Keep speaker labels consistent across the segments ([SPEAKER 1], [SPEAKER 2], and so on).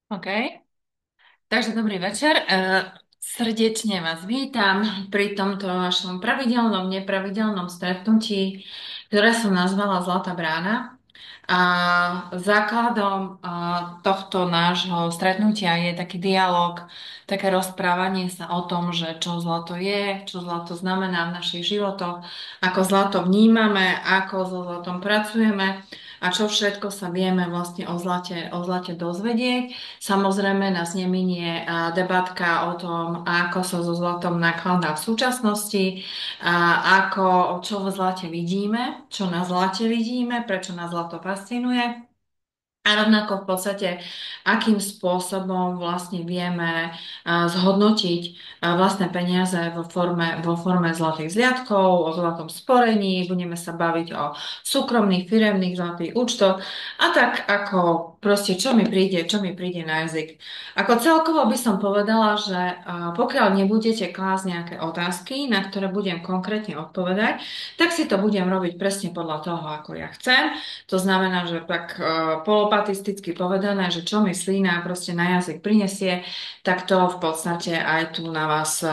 [SPEAKER 1] OK. Takže dobrý večer. Srdečne vás vítam pri tomto našom pravidelnom, nepravidelnom stretnutí, ktoré som nazvala Zlatá brána. A základom tohto nášho stretnutia je taký dialog, také rozprávanie sa o tom, že čo zlato je, čo zlato znamená v našich životoch, ako zlato vnímame, ako so zlatom pracujeme a čo všetko sa vieme vlastne o zlate dozvedieť. Samozrejme nás neminie debatka o tom, ako sa so zlatom nakladá v súčasnosti, čo v zlate vidíme, čo na zlate vidíme, prečo nás zlato fascinuje. A rovnako v podstate, akým spôsobom vlastne vieme zhodnotiť vlastné peniaze vo forme zlatých zliadkov, o zlatom sporení, budeme sa baviť o súkromných, firemných zlatých účtoch a tak ako proste, čo mi príde na jazyk. Ako celkovo by som povedala, že pokiaľ nebudete klásť nejaké otázky, na ktoré budem konkrétne odpovedať, tak si to budem robiť presne podľa toho, ako ja chcem. To znamená, že tak polopatisticky povedané, že čo mi slína proste na jazyk prinesie, tak to v podstate aj tu na vás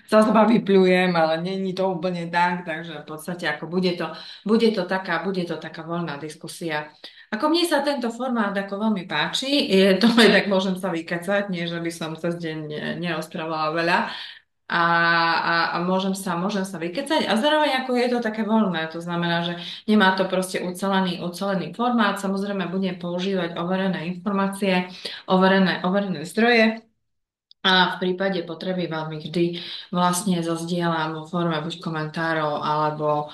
[SPEAKER 1] sa zba vypľujem, ale není to úplne tak, takže v podstate ako bude to taká voľná diskusia. Ako mne sa tento formát ako veľmi páči, je to aj tak môžem sa vykecať, nie že by som cez deň nerozprávala veľa, a môžem sa vykecať a zároveň ako je to také voľné, to znamená, že nemá to proste ucelený formát, samozrejme budem používať overené informácie, overené zdroje. A v prípade potreby vám ich vždy vlastne zazdielam vo forme buď komentárov alebo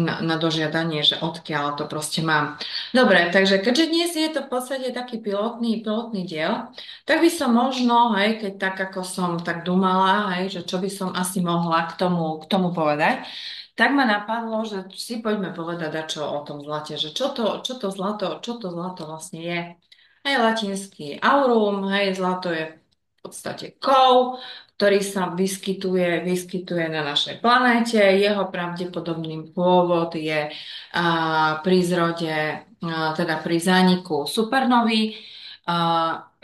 [SPEAKER 1] na dožiadanie, že odkiaľ to proste mám. Dobre, takže keďže dnes je to v podstate taký pilotný diel, tak by som možno, hej, keď tak ako som tak dumala, hej, že čo by som asi mohla k tomu povedať, tak ma napadlo, že si poďme povedať dačo o tom zlate, že čo to zlato vlastne je. Hej, latinský aurum, hej, zlato je v podstate kov, ktorý sa vyskytuje na našej planéte. Jeho pravdepodobný pôvod je pri zrode, teda pri zániku supernovy,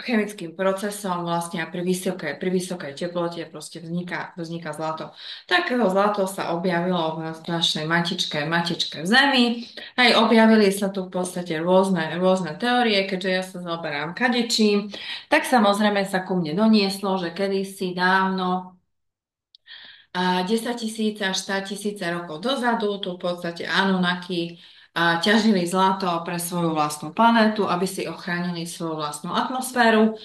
[SPEAKER 1] chemickým procesom vlastne a pri vysokej teplote proste vzniká zlato. Takého zlato sa objavilo v našej matičke v Zemi. Hej, objavili sa tu v podstate rôzne teórie, keďže ja sa zaoberám kadečím, tak samozrejme sa ku mne donieslo, že kedysi dávno, 10 tisíce až 100 tisíce rokov dozadu, tu v podstate Anunnaki ťažili zlato pre svoju vlastnú planétu, aby si ochránili svoju vlastnú atmosféru.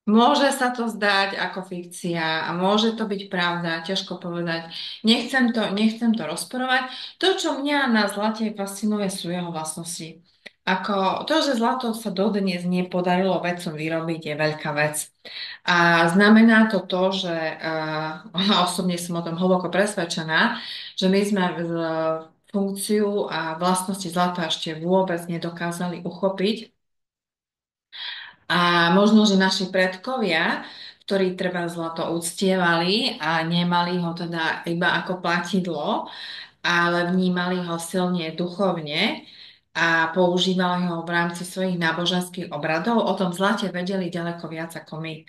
[SPEAKER 1] Môže sa to zdať ako fikcia a môže to byť pravda, ťažko povedať. Nechcem to rozporovať. To, čo mňa na zlate fascinuje, sú jeho vlastnosti. Ako to, že zlato sa dodnes nepodarilo vedcom vyrobiť, je veľká vec. A znamená to, že osobne som o tom hlboko presvedčená, že my sme funkciu a vlastnosti zlata ešte vôbec nedokázali uchopiť. A možno, že naši predkovia, ktorí treba zlato uctievali a nemali ho teda iba ako platidlo, ale vnímali ho silne duchovne a používali ho v rámci svojich náboženských obradov, o tom zlate vedeli ďaleko viac ako my.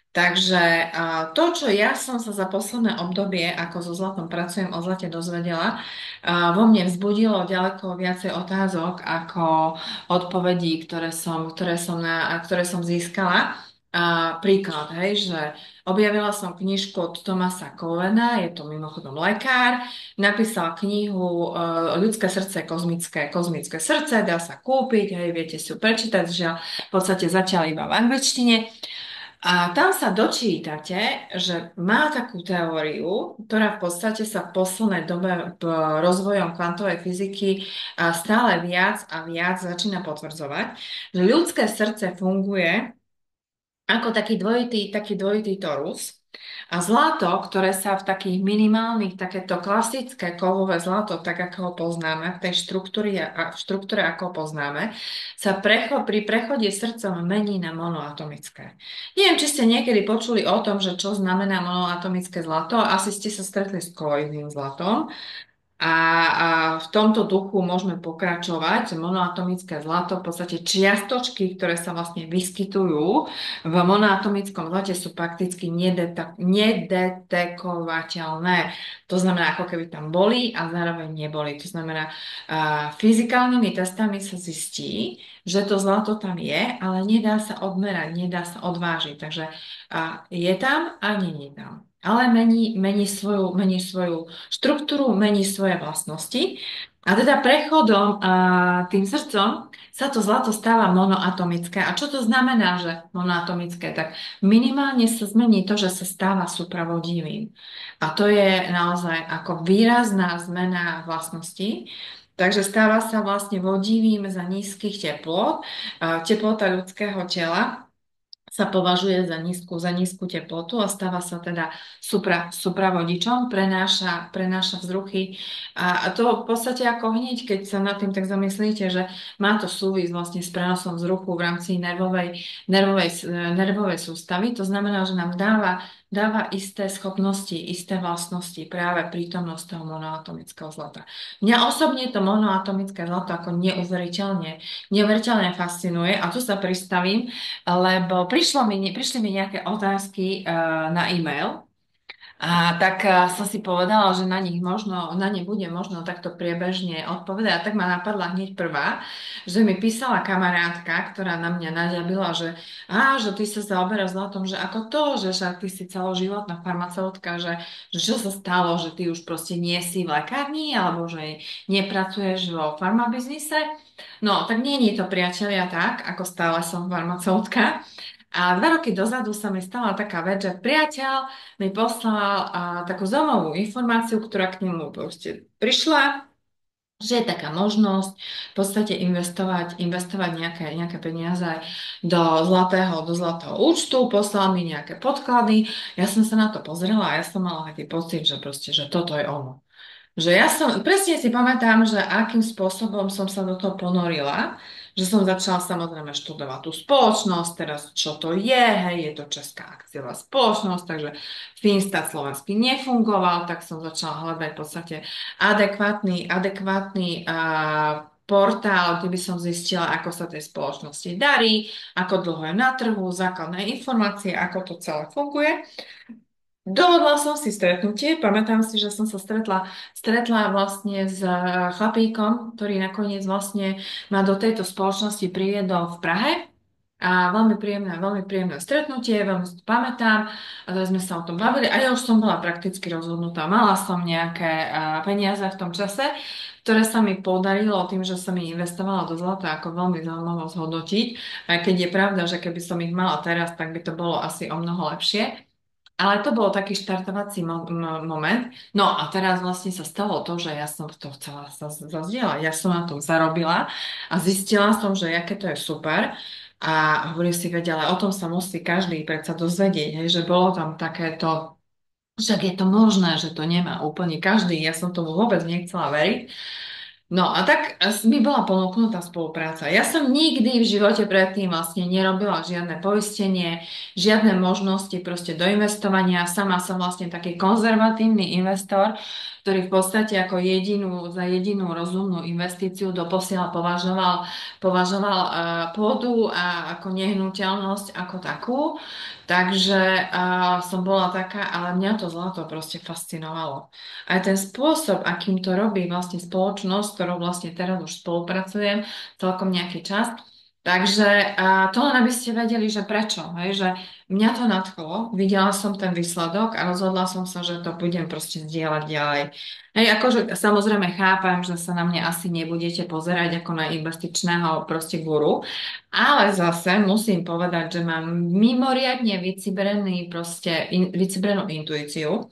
[SPEAKER 1] Takže to, čo ja som sa za posledné obdobie, ako so zlatom pracujem, o zlate dozvedela, vo mne vzbudilo ďaleko viacej otázok ako odpovedí, ktoré som získala. Príklad, hej, že objavila som knižku od Thomasa Covena, je to mimochodom lekár, napísal knihu Ľudské srdce, kozmické srdce, dá sa kúpiť, hej, viete si ju prečítať, že v podstate zatiaľ iba v angličtine. A tam sa dočítate, že má takú teóriu, ktorá v podstate sa v poslednej dobe rozvojom kvantovej fyziky stále viac a viac začína potvrdzovať, že ľudské srdce funguje ako taký dvojitý torus. A zlato, ktoré sa v takých minimálnych, takéto klasické kovové zlato, tak ako ho poznáme, v tej štruktúre, ako ho poznáme, sa pri prechode srdcom mení na monoatomické. Neviem, či ste niekedy počuli o tom, že čo znamená monoatomické zlato. Asi ste sa stretli s koloidným zlatom. A v tomto duchu môžeme pokračovať. Monoatomické zlato, v podstate čiastočky, ktoré sa vlastne vyskytujú v monoatomickom zlate sú prakticky nedetekovateľné. To znamená, ako keby tam boli a zároveň neboli. To znamená, fyzikálnymi testami sa zistí, že to zlato tam je, ale nedá sa odmerať, nedá sa odvážiť. Takže je tam a nie je tam. Ale mení svoju štruktúru, mení svoje vlastnosti. A teda prechodom tým srdcom sa to zlato stáva monoatomické. A čo to znamená, že monoatomické? Tak minimálne sa zmení to, že sa stáva supravodivým. A to je naozaj ako výrazná zmena vlastností. Takže stáva sa vlastne vodivým za nízkych teplot. Teplota ľudského tela sa považuje za nízku teplotu a stáva sa teda supravodičom, prenáša vzruchy. A to v podstate ako hneď, keď sa nad tým tak zamyslíte, že má to súvisť vlastne s prenosom vzruchu v rámci nervovej sústavy. To znamená, že nám dáva isté schopnosti, isté vlastnosti, práve prítomnosť toho monoatomického zlata. Mňa osobne to monoatomické zlato ako neuveriteľne fascinuje a tu sa pristavím, lebo prišli mi nejaké otázky na e-mail a tak som si povedala, že na ne bude možno takto priebežne odpovedať. A tak ma napadla hneď prvá, že mi písala kamarátka, ktorá na mňa naďabila, že ty sa zaoberáš zlatom, že ako to, že však ty si celoživotná farmaceutka, že čo sa stalo, že ty už proste nie si v lekárni alebo že nepracuješ vo farmabiznise. No, tak nie je to, priatelia, tak, ako stále som farmaceutka. A 2 roky dozadu sa mi stala taká vec, že priateľ mi poslal takú zaujímavú informáciu, ktorá k nemu proste prišla, že je taká možnosť v podstate investovať nejaké peniaze do zlatého účtu, poslal mi nejaké podklady, ja som sa na to pozrela a ja som mala taký pocit, že proste, že toto je ono. Že ja som, presne si pamätám, že akým spôsobom som sa do toho ponorila, že som začala samozrejme študovať tú spoločnosť, teraz čo to je, hej, je to česká akciová spoločnosť, takže Finstat slovenský nefungoval, tak som začala hľadať v podstate adekvátny portál, kde by som zistila, ako sa tej spoločnosti darí, ako dlho je na trhu, základné informácie, ako to celé funguje. Dohodla som si stretnutie, pamätám si, že som sa stretla vlastne s chlapíkom, ktorý nakoniec vlastne ma do tejto spoločnosti priviedol v Prahe. A veľmi príjemné stretnutie, veľmi si to pamätám, a teda sme sa o tom bavili a ja už som bola prakticky rozhodnutá. Mala som nejaké peniaze v tom čase, ktoré sa mi podarilo tým, že som ich investovala do zlata, ako veľmi zaujímavo zhodnotiť. Aj keď je pravda, že keby som ich mala teraz, tak by to bolo asi o mnoho lepšie. Ale to bol taký štartovací moment. No a teraz vlastne sa stalo to, že ja som to chcela sa zazdieľať. Ja som na tom zarobila a zistila som, že aké to je super. A hovorím si, veď, ale o tom sa musí každý predsa dozvedieť, hej, že bolo tam takéto, však je to možné, že to nemá úplne každý. Ja som tomu vôbec nechcela veriť. No a tak mi bola ponúknutá spolupráca. Ja som nikdy v živote predtým vlastne nerobila žiadne poistenie, žiadne možnosti proste do investovania. Sama som vlastne taký konzervatívny investor, ktorý v podstate ako za jedinú rozumnú investíciu doposiaľ považoval pôdu a ako nehnuteľnosť ako takú. Takže som bola taká, ale mňa to zlato proste fascinovalo. Aj ten spôsob, akým to robí vlastne spoločnosť, s ktorou vlastne teraz už spolupracujem celkom nejaký čas. Takže to len aby ste vedeli, že prečo, hej, že mňa to nadchlo, videla som ten výsledok a rozhodla som sa, že to budem proste zdieľať ďalej. Hej, akože samozrejme chápam, že sa na mňa asi nebudete pozerať ako na investičného proste guru, ale zase musím povedať, že mám mimoriadne vycibrenú intuíciu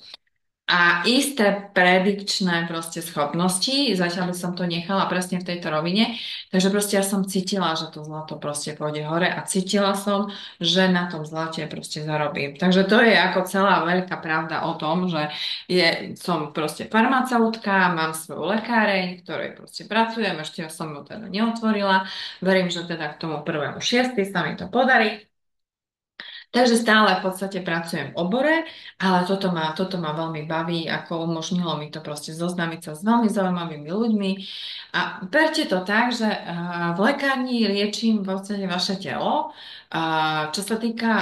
[SPEAKER 1] a isté predikčné proste schopnosti. Zatiaľ by som to nechala presne v tejto rovine. Takže proste ja som cítila, že to zlato proste pôjde hore a cítila som, že na tom zlate proste zarobím. Takže to je ako celá veľká pravda o tom, že som proste farmaceutka, mám svoju lekáreň, v ktorej proste pracujem, ešte som ju teda neotvorila. Verím, že teda k tomu 1.6. sa mi to podarí. Takže stále v podstate pracujem v obore, ale toto ma veľmi baví, ako umožnilo mi to proste zoznámiť sa s veľmi zaujímavými ľuďmi. A berte to tak, že v lekárni liečím v podstate vaše telo. Čo sa týka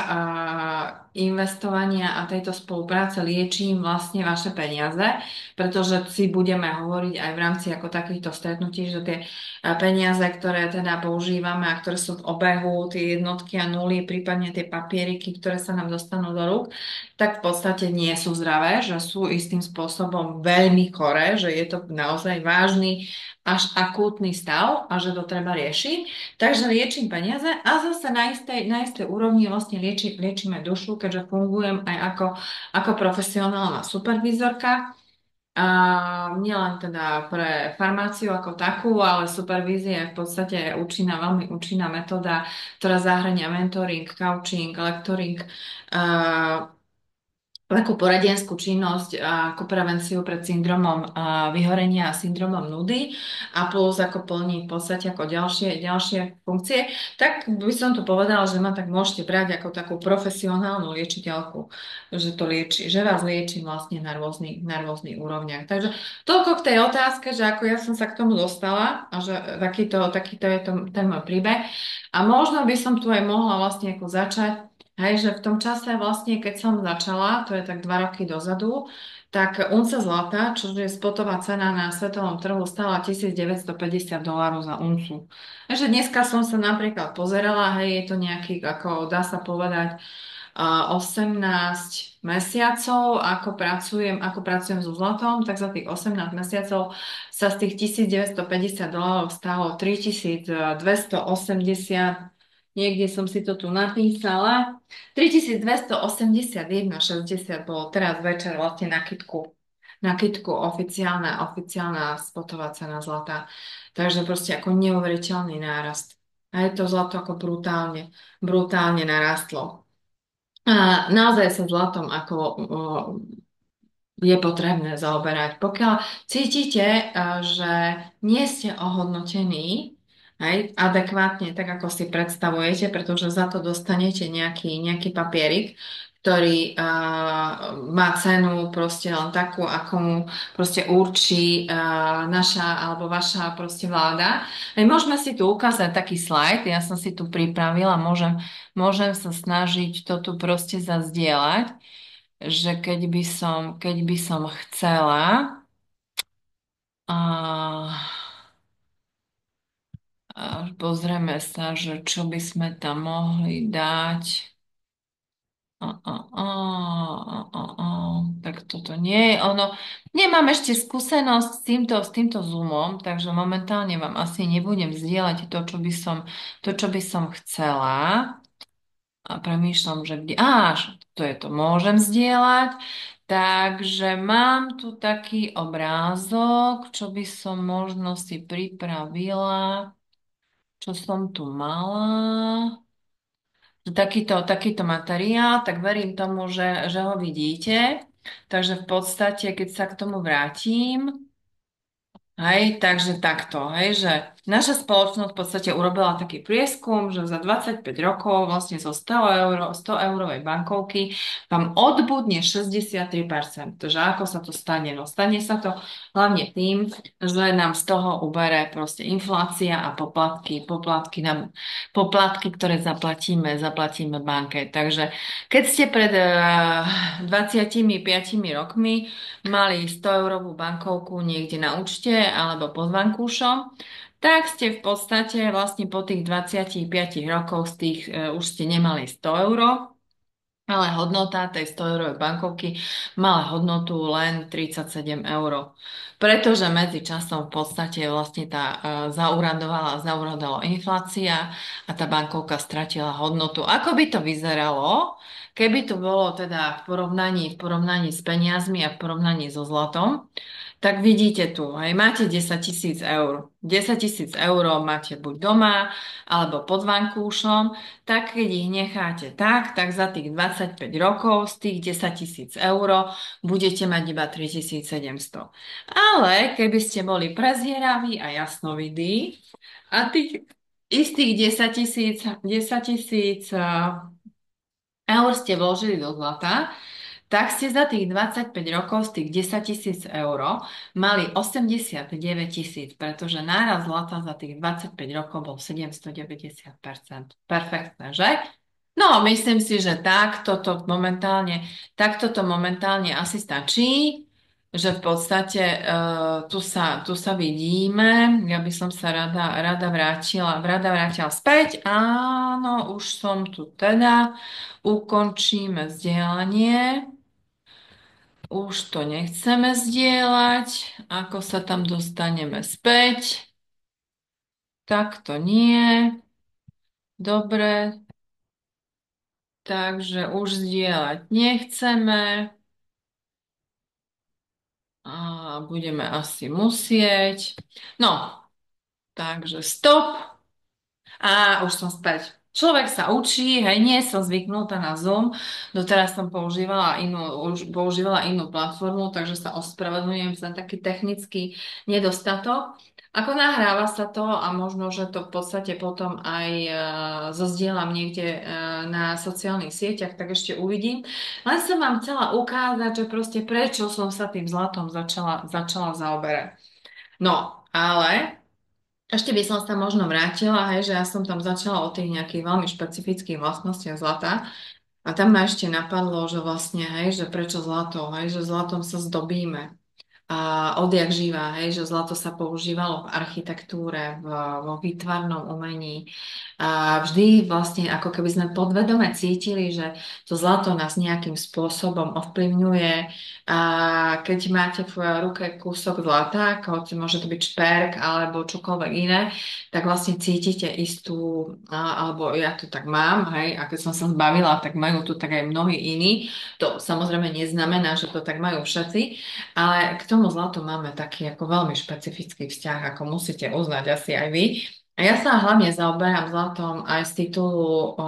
[SPEAKER 1] investovania a tejto spolupráce, liečím vlastne vaše peniaze, pretože si budeme hovoriť aj v rámci ako takýchto stretnutí, že tie peniaze, ktoré teda používame a ktoré sú v obehu, tie jednotky a nuly, prípadne tie papieriky, ktoré sa nám dostanú do rúk, tak v podstate nie sú zdravé, že sú istým spôsobom veľmi choré, že je to naozaj vážny až akútny stav a že to treba riešiť. Takže liečím peniaze a zase na istej úrovni vlastne liečíme dušu, keďže fungujem aj ako profesionálna supervízorka. A nielen teda pre farmáciu ako takú, ale supervízia je v podstate veľmi účinná metóda, ktorá zahrania mentoring, coaching, lectoring, takú poradenskú činnosť ako prevenciu pred syndromom vyhorenia a syndromom nudy a plus ako plní v podstate ako ďalšie funkcie, tak by som tu povedala, že ma tak môžete brať ako takú profesionálnu liečiteľku, že to lieči, že vás lieči vlastne na rôznych úrovniach. Takže toľko k tej otázke, že ako ja som sa k tomu dostala a že takýto je ten môj príbeh. A možno by som tu aj mohla vlastne ako začať. Hej, že v tom čase vlastne, keď som začala, to je tak 2 roky dozadu, tak unca zlata, čo je spotová cena na svetovom trhu, stála $1950 za uncu. Takže dneska som sa napríklad pozerala, hej, je to nejaký, ako dá sa povedať, 18 mesiacov, ako pracujem so zlatom, tak za tých 18 mesiacov sa z tých $1950 stalo 3280, niekde som si to tu napísala, 3281,60 bolo teraz večer vlastne na kytku oficiálna spotová cena zlata. Takže proste ako neuveriteľný nárast. A je to zlato ako brutálne narastlo. A naozaj sa zlatom ako je potrebné zaoberať. Pokiaľ cítite, že nie ste ohodnotení adekvátne, tak ako si predstavujete, pretože za to dostanete nejaký papierik, ktorý má cenu proste len takú, ako mu proste určí naša alebo vaša proste vláda. Môžeme si tu ukázať taký slajd, ja som si tu pripravila, môžem sa snažiť to tu proste zazdieľať, že keď by som chcela a, pozrieme sa, že čo by sme tam mohli dať. Tak toto nie je ono. Nemám ešte skúsenosť s týmto Zoomom, takže momentálne vám asi nebudem zdieľať to, čo by som chcela. A premýšľam, že kde... to je to, môžem zdieľať. Takže mám tu taký obrázok, čo by som možno si pripravila, čo som tu mala. Takýto materiál, tak verím tomu, že ho vidíte. Takže v podstate, keď sa k tomu vrátim, hej, takže takto, hej, že naša spoločnosť v podstate urobila taký prieskum, že za 25 rokov vlastne zo 100 eurovej bankovky vám odbudne 63%. Takže ako sa to stane? No stane sa to hlavne tým, že nám z toho ubere proste inflácia a poplatky, ktoré zaplatíme banke. Takže keď ste pred 25 rokmi mali 100-eurovú bankovku niekde na účte alebo pod vankúšom, tak ste v podstate vlastne po tých 25 rokoch z tých už ste nemali 100 euro, ale hodnota tej 100-eurovej bankovky mala hodnotu len 37 eur. Pretože medzi časom v podstate vlastne zauradala inflácia a tá bankovka stratila hodnotu. Ako by to vyzeralo, keby to bolo teda v porovnaní s peniazmi a v porovnaní so zlatom? Tak vidíte tu, hej, máte 10 000 eur. 10 000 eur máte buď doma, alebo pod vankúšom, tak keď ich necháte tak za tých 25 rokov z tých 10 000 eur budete mať iba 3700. Ale keby ste boli prezieraví a jasnovidí a tých istých 10 000 eur ste vložili do zlata, tak ste za tých 25 rokov z tých 10 000 eur mali 89 000, pretože náraz zlata za tých 25 rokov bol 790%. Perfektné, že? No, myslím si, že takto to momentálne asi stačí, že v podstate tu sa vidíme. Ja by som sa rada vrátila späť. Áno, už som tu teda. Ukončíme vzdielanie. Už to nechceme zdieľať. Ako sa tam dostaneme späť? Tak to nie. Dobre, takže už zdieľať nechceme. A budeme asi musieť. No, takže stop. A už som späť. Človek sa učí, hej, nie som zvyknutá na Zoom, doteraz som používala inú platformu, takže sa ospravedlňujem za taký technický nedostatok. Ako nahráva sa to a možno, že to v podstate potom aj zozdielam niekde na sociálnych sieťach, tak ešte uvidím. Len som vám chcela ukázať, že proste prečo som sa tým zlatom začala zaoberať. No, ale ešte by som sa možno vrátila, hej, že ja som tam začala o tých nejakých veľmi špecifických vlastnostiach zlata a tam ma ešte napadlo, že vlastne, hej, že prečo zlato, hej, že zlatom sa zdobíme. A odjak živá, hej, že zlato sa používalo v architektúre, vo výtvarnom umení. A vždy vlastne ako keby sme podvedome cítili, že to zlato nás nejakým spôsobom ovplyvňuje. A keď máte v ruke kúsok zlata, ako môže to byť šperk alebo čokoľvek iné, tak vlastne cítite istú, alebo ja to tak mám, hej, a keď som sa zbavila, tak majú tu tak aj mnohí iní. To samozrejme neznamená, že to tak majú všetci, ale k tomu zlatu máme taký ako veľmi špecifický vzťah, ako musíte uznať asi aj vy. A ja sa hlavne zaoberám zlatom aj z titulu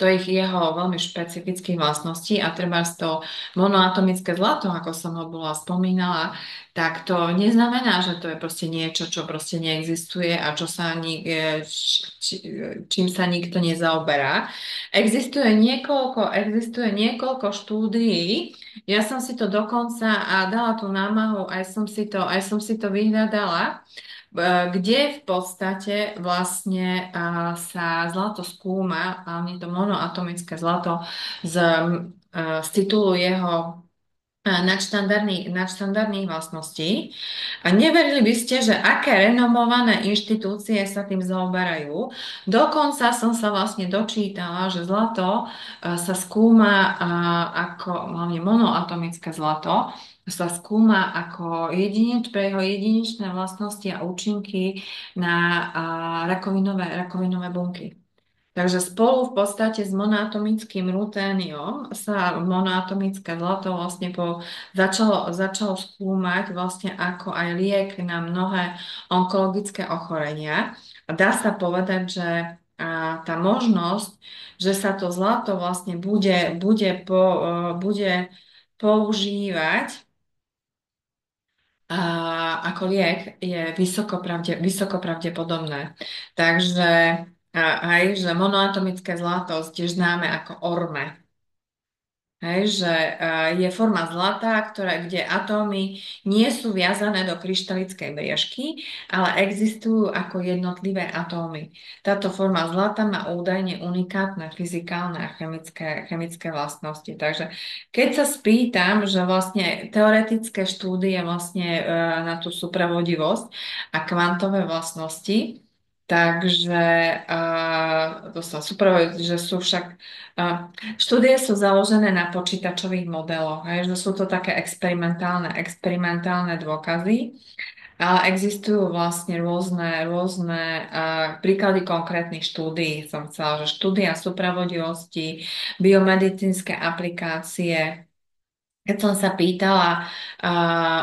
[SPEAKER 1] jeho veľmi špecifických vlastností a treba to monoatomické zlato, ako som ho bola spomínala, tak to neznamená, že to je proste niečo, čo proste neexistuje a čím sa nikto nezaoberá. Existuje niekoľko štúdií. Ja som si to dokonca a dala tú námahu, aj som si to vyhľadala, kde v podstate vlastne sa zlato skúma, a je to monoatomické zlato z titulu jeho nadštandardných vlastností. A neverili by ste, že aké renomované inštitúcie sa tým zaoberajú. Dokonca som sa vlastne dočítala, že zlato sa skúma ako, hlavne monoatomické zlato, sa skúma ako pre jeho jedinečné vlastnosti a účinky na rakovinové bunky. Takže spolu v podstate s monoatomickým ruténiom sa monoatomické zlato vlastne začalo skúmať vlastne ako aj liek na mnohé onkologické ochorenia. A dá sa povedať, že tá možnosť, že sa to zlato vlastne bude používať ako liek je vysoko pravdepodobné. Takže aj, že monoatomické zlato tiež známe ako orme. Hej, že je forma zlata, kde atómy nie sú viazané do kryštalickej briežky, ale existujú ako jednotlivé atómy. Táto forma zlata má údajne unikátne fyzikálne a chemické vlastnosti. Takže keď sa spýtam, že vlastne teoretické štúdie vlastne na tú supravodivosť a kvantové vlastnosti, takže to sa super, že sú však štúdie sú založené na počítačových modeloch, hej, že sú to také experimentálne dôkazy, ale existujú vlastne rôzne príklady konkrétnych štúdií. Som chcela, že štúdia supravodivosti, biomedicínske aplikácie, Keď som sa pýtala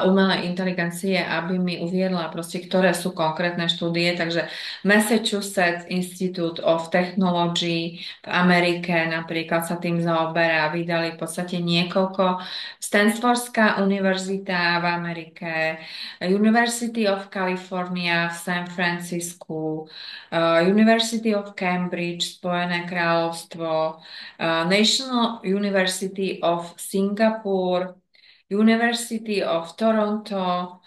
[SPEAKER 1] umelej inteligencie, aby mi uviedla proste, ktoré sú konkrétne štúdie, takže Massachusetts Institute of Technology v Amerike napríklad sa tým zaoberá, vydali v podstate niekoľko, Stanfordská univerzita v Amerike, University of California v San Francisku, University of Cambridge, Spojené kráľovstvo, National University of Singapore, University of Toronto,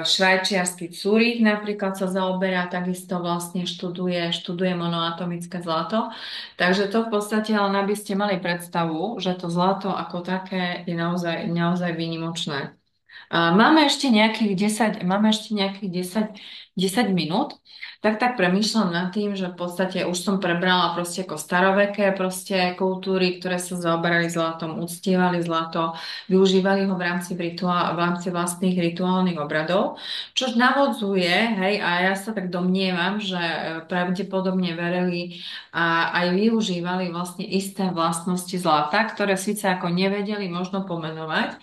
[SPEAKER 1] švajčiarsky Zurich napríklad sa zaoberá, takisto vlastne študuje monoatomické zlato. Takže to v podstate, len aby ste mali predstavu, že to zlato ako také je naozaj výnimočné. Máme ešte nejakých 10 minút, tak premýšľam nad tým, že v podstate už som prebrala proste ako staroveké proste kultúry, ktoré sa zaoberali zlatom, uctievali zlato, využívali ho v rámci vlastných rituálnych obradov, čo navodzuje, hej, a ja sa tak domnievam, že pravdepodobne verili a aj využívali vlastne isté vlastnosti zlata, ktoré síce ako nevedeli možno pomenovať,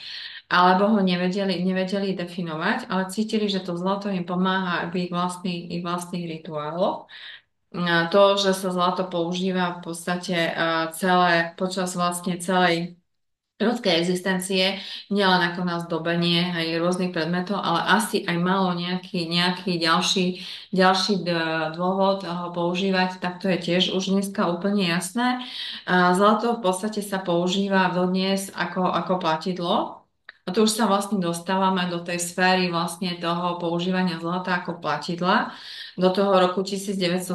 [SPEAKER 1] alebo ho nevedeli definovať, ale cítili, že to zlato im pomáha v ich vlastných rituáloch. To, že sa zlato používa v podstate počas vlastne celej ľudskej existencie, nielen ako na zdobenie aj rôznych predmetov, ale asi aj malo nejaký dôvod ho používať, tak to je tiež už dneska úplne jasné. Zlato v podstate sa používa dodnes ako platidlo. A tu už sa vlastne dostávame do tej sféry vlastne toho používania zlata ako platidla. Do toho roku 1971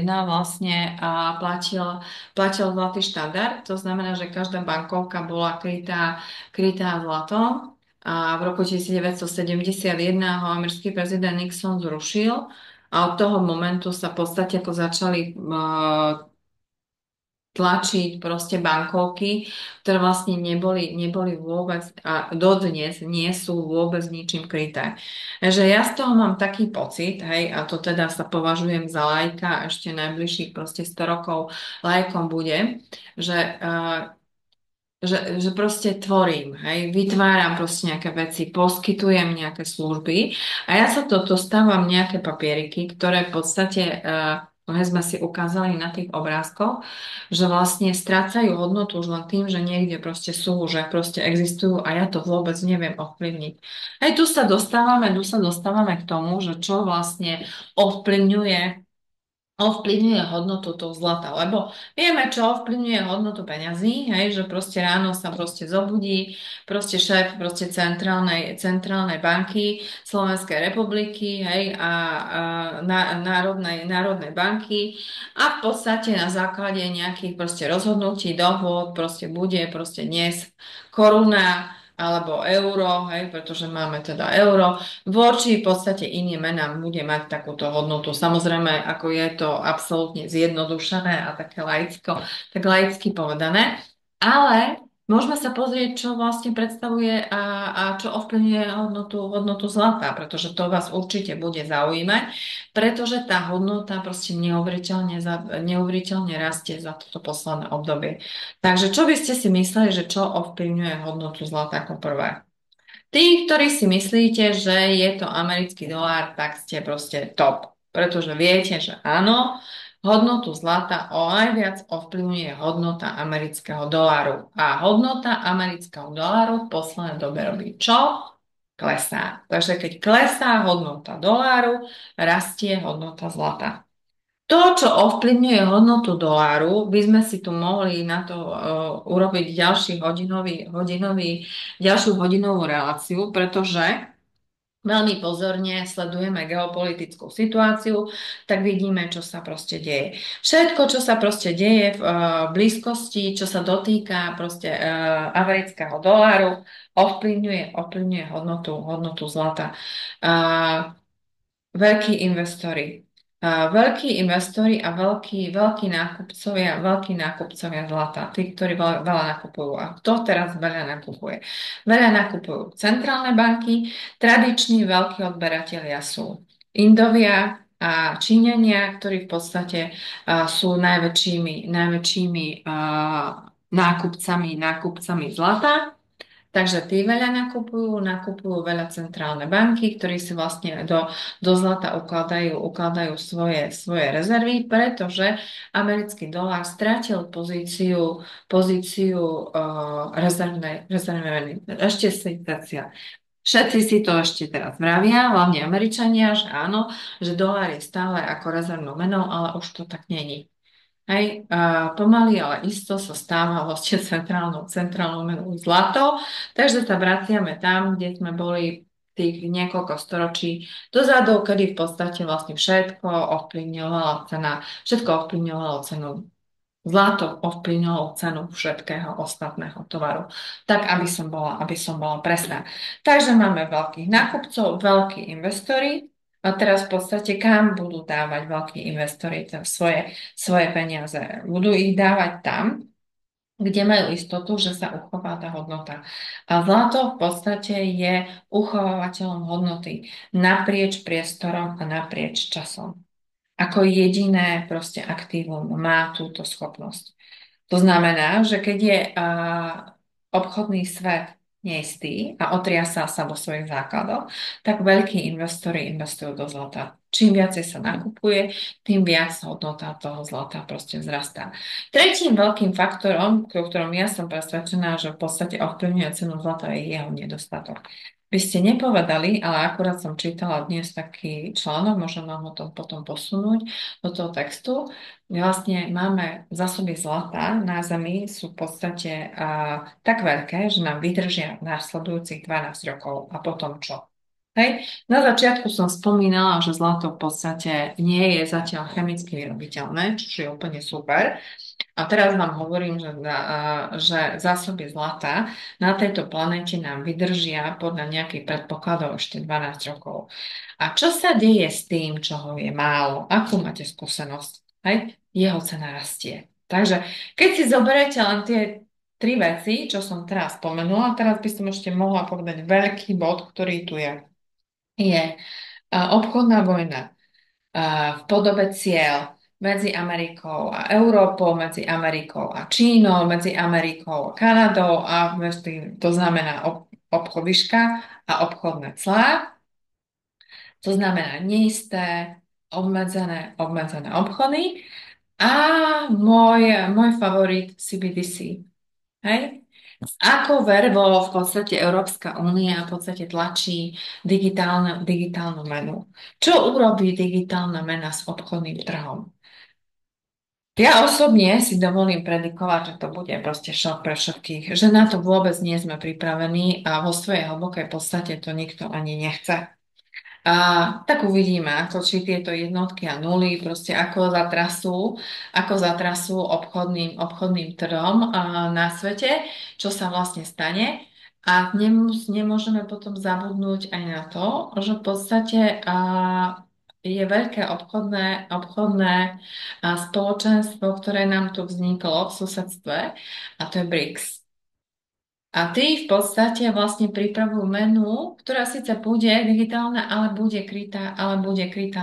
[SPEAKER 1] vlastne platil zlatý štandard, to znamená, že každá bankovka bola krytá zlatom. A v roku 1971 ho americký prezident Nixon zrušil a od toho momentu sa v podstate ako začali tlačiť proste bankovky, ktoré vlastne neboli vôbec a dodnes nie sú vôbec ničím kryté. Takže ja z toho mám taký pocit, hej, a to teda sa považujem za laika, a ešte najbližších proste 100 rokov laikom bude, že že proste tvorím, hej, vytváram proste nejaké veci, poskytujem nejaké služby a ja sa to dostávam nejaké papieriky, ktoré v podstate, sme si ukázali na tých obrázkoch, že vlastne strácajú hodnotu už len tým, že niekde proste sú, že proste existujú a ja to vôbec neviem ovplyvniť. Hej, tu sa dostávame k tomu, že čo vlastne ovplyvňuje hodnotu toho zlata, lebo vieme, čo ovplyvňuje hodnotu peňazí, hej, že proste ráno sa proste zobudí, proste šéf proste centrálnej banky Slovenskej republiky, hej, národnej banky a v podstate na základe nejakých proste rozhodnutí, dohôd, proste bude proste dnes koruna alebo euro, hej, pretože máme teda euro, voči v podstate iným menám bude mať takúto hodnotu. Samozrejme, ako je to absolútne zjednodušené a tak laicky povedané, ale môžeme sa pozrieť, čo vlastne predstavuje a čo ovplyvňuje hodnotu zlata, pretože to vás určite bude zaujímať, pretože tá hodnota proste neuveriteľne rastie za toto posledné obdobie. Takže čo by ste si mysleli, že čo ovplyvňuje hodnotu zlata ako prvé? Tí, ktorí si myslíte, že je to americký dolár, tak ste proste top. Pretože viete, že áno, hodnotu zlata o najviac ovplyvňuje hodnota amerického doláru. A hodnota amerického doláru v poslednej dobe robí čo? Klesá. Takže keď klesá hodnota doláru, rastie hodnota zlata. To, čo ovplyvňuje hodnotu doláru, by sme si tu mohli na to urobiť ďalšiu hodinovú reláciu, pretože veľmi pozorne sledujeme geopolitickú situáciu, tak vidíme, čo sa proste deje. Všetko, čo sa proste deje v blízkosti, čo sa dotýka proste amerického doláru, ovplyvňuje hodnotu zlata. Veľkí investori. Veľkí investori a veľkí nákupcovia zlata, tí, ktorí veľa nakupujú. A kto teraz veľa nakupuje? Veľa nakupujú centrálne banky, tradiční veľkí odberatelia sú Indovia a Číňania, ktorí v podstate sú najväčšími nákupcami zlata. Takže tí veľa nakupujú veľa centrálne banky, ktorí si vlastne do zlata ukladajú svoje rezervy, pretože americký dolár stratil pozíciu rezervnej meny. Ešte si Všetci si to ešte teraz vravia, hlavne Američania, že áno, že dolár je stále ako rezervnou menou, ale už to tak není. Hej, pomaly, ale isto sa stáva vlastne centrálnou menou zlato, takže sa vraciame tam, kde sme boli tých niekoľko storočí dozadu, kedy v podstate vlastne všetko ovplyvňovalo cenu. Zlato ovplyvňovalo cenu všetkého ostatného tovaru. Tak, aby som bola presná. Takže máme veľkých nákupcov, veľkí investori. A teraz v podstate kam budú dávať veľkí investori svoje peniaze? Budú ich dávať tam, kde majú istotu, že sa uchová tá hodnota. A zlato v podstate je uchovávateľom hodnoty naprieč priestorom a naprieč časom. Ako jediné proste aktívum má túto schopnosť. To znamená, že keď je obchodný svet neistý a otriasá sa vo svojich základoch, tak veľkí investori investujú do zlata. Čím viacej sa nakupuje, tým viac hodnota toho zlata proste vzrastá. Tretím veľkým faktorom, o ktorom ja som presvedčená, že v podstate ovplyvňuje cenu zlata, je jeho nedostatok. Vy ste nepovedali, ale akurát som čítala dnes taký článok, môžem vám ho potom posunúť do toho textu. Vlastne máme zásoby zlata na Zemi sú v podstate tak veľké, že nám vydržia následujúcich 12 rokov. A potom čo? Hej. Na začiatku som spomínala, že zlato v podstate nie je zatiaľ chemicky vyrobiteľné, čo je úplne super. A teraz vám hovorím, že zásoby zlata na tejto planete nám vydržia podľa nejakých predpokladov ešte 12 rokov. A čo sa deje s tým, čoho je málo? Akú máte skúsenosť? Hej? Jeho cena rastie. Takže keď si zoberiete len tie tri veci, čo som teraz spomenula, teraz by som ešte mohla povedať veľký bod, ktorý tu je obchodná vojna v podobe cieľ medzi Amerikou a Európou, medzi Amerikou a Čínou, medzi Amerikou a Kanadou a to znamená obchod výška a obchodné clá. To znamená neisté, obmedzené obchody a môj favorit CBDC. Hej? Ako verbo v podstate Európska únia v podstate tlačí digitálnu menu. Čo urobí digitálna mena s obchodným trhom? Ja osobne si dovolím predikovať, že to bude proste šok pre všetkých, že na to vôbec nie sme pripravení a vo svojej hlbokej podstate to nikto ani nechce. A tak uvidíme, či tieto jednotky a nuly proste ako zatrasú obchodným trhom na svete, čo sa vlastne stane. A nemôžeme potom zabudnúť aj na to, že v podstate je veľké obchodné spoločenstvo, ktoré nám tu vzniklo v susedstve, a to je BRICS. A tí v podstate vlastne pripravujú menu, ktorá síce bude digitálna, ale bude krytá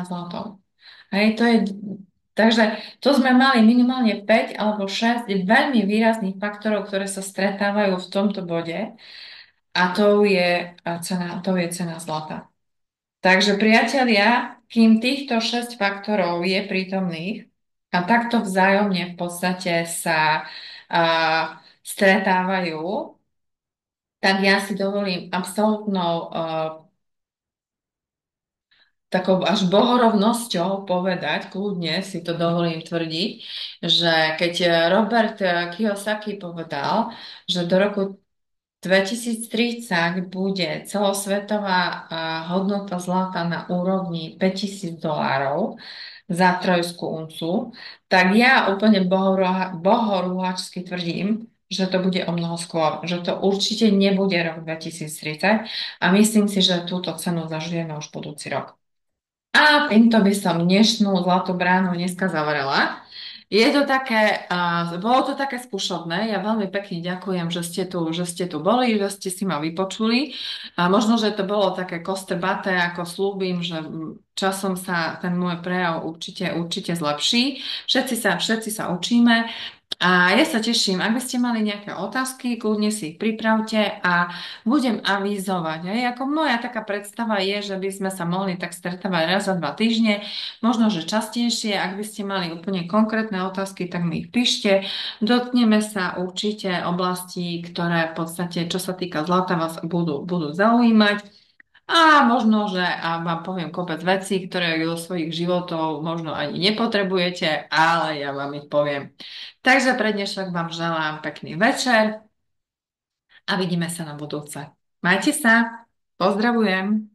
[SPEAKER 1] zlatom. Hej, takže to sme mali minimálne 5 alebo 6 veľmi výrazných faktorov, ktoré sa stretávajú v tomto bode a to je cena zlata. Takže priatelia, kým týchto 6 faktorov je prítomných a takto vzájomne v podstate sa stretávajú, tak ja si dovolím absolútnou takou až bohorovnosťou povedať, kľudne si to dovolím tvrdiť, že keď Robert Kiyosaki povedal, že do roku 2030 bude celosvetová hodnota zlata na úrovni $5,000 za trojskú uncu, tak ja úplne bohorúhačsky tvrdím, že to bude o mnoho skôr, že to určite nebude rok 2030 a myslím si, že túto cenu zažijeme už budúci rok. A týmto by som dnešnú Zlatú bránu dneska zavrela. Bolo to také skúšobné. Ja veľmi pekne ďakujem, že ste tu boli, že ste si ma vypočuli. A možno, že to bolo také kostrbaté, ako slúbim, že časom sa ten môj prejav určite zlepší. Všetci sa učíme. A ja sa teším, ak by ste mali nejaké otázky, kľudne si ich pripravte a budem avizovať. Hej. Ako moja taká predstava je, že by sme sa mohli tak stretávať raz za 2 týždne, možno, že častejšie. Ak by ste mali úplne konkrétne otázky, tak mi ich píšte. Dotkneme sa určite oblastí, ktoré v podstate, čo sa týka zlata, vás budú zaujímať. A možno, že vám poviem kopec vecí, ktoré do svojich životov možno ani nepotrebujete, ale ja vám ich poviem. Takže pre dnešok vám želám pekný večer a vidíme sa na budúce. Majte sa, pozdravujem.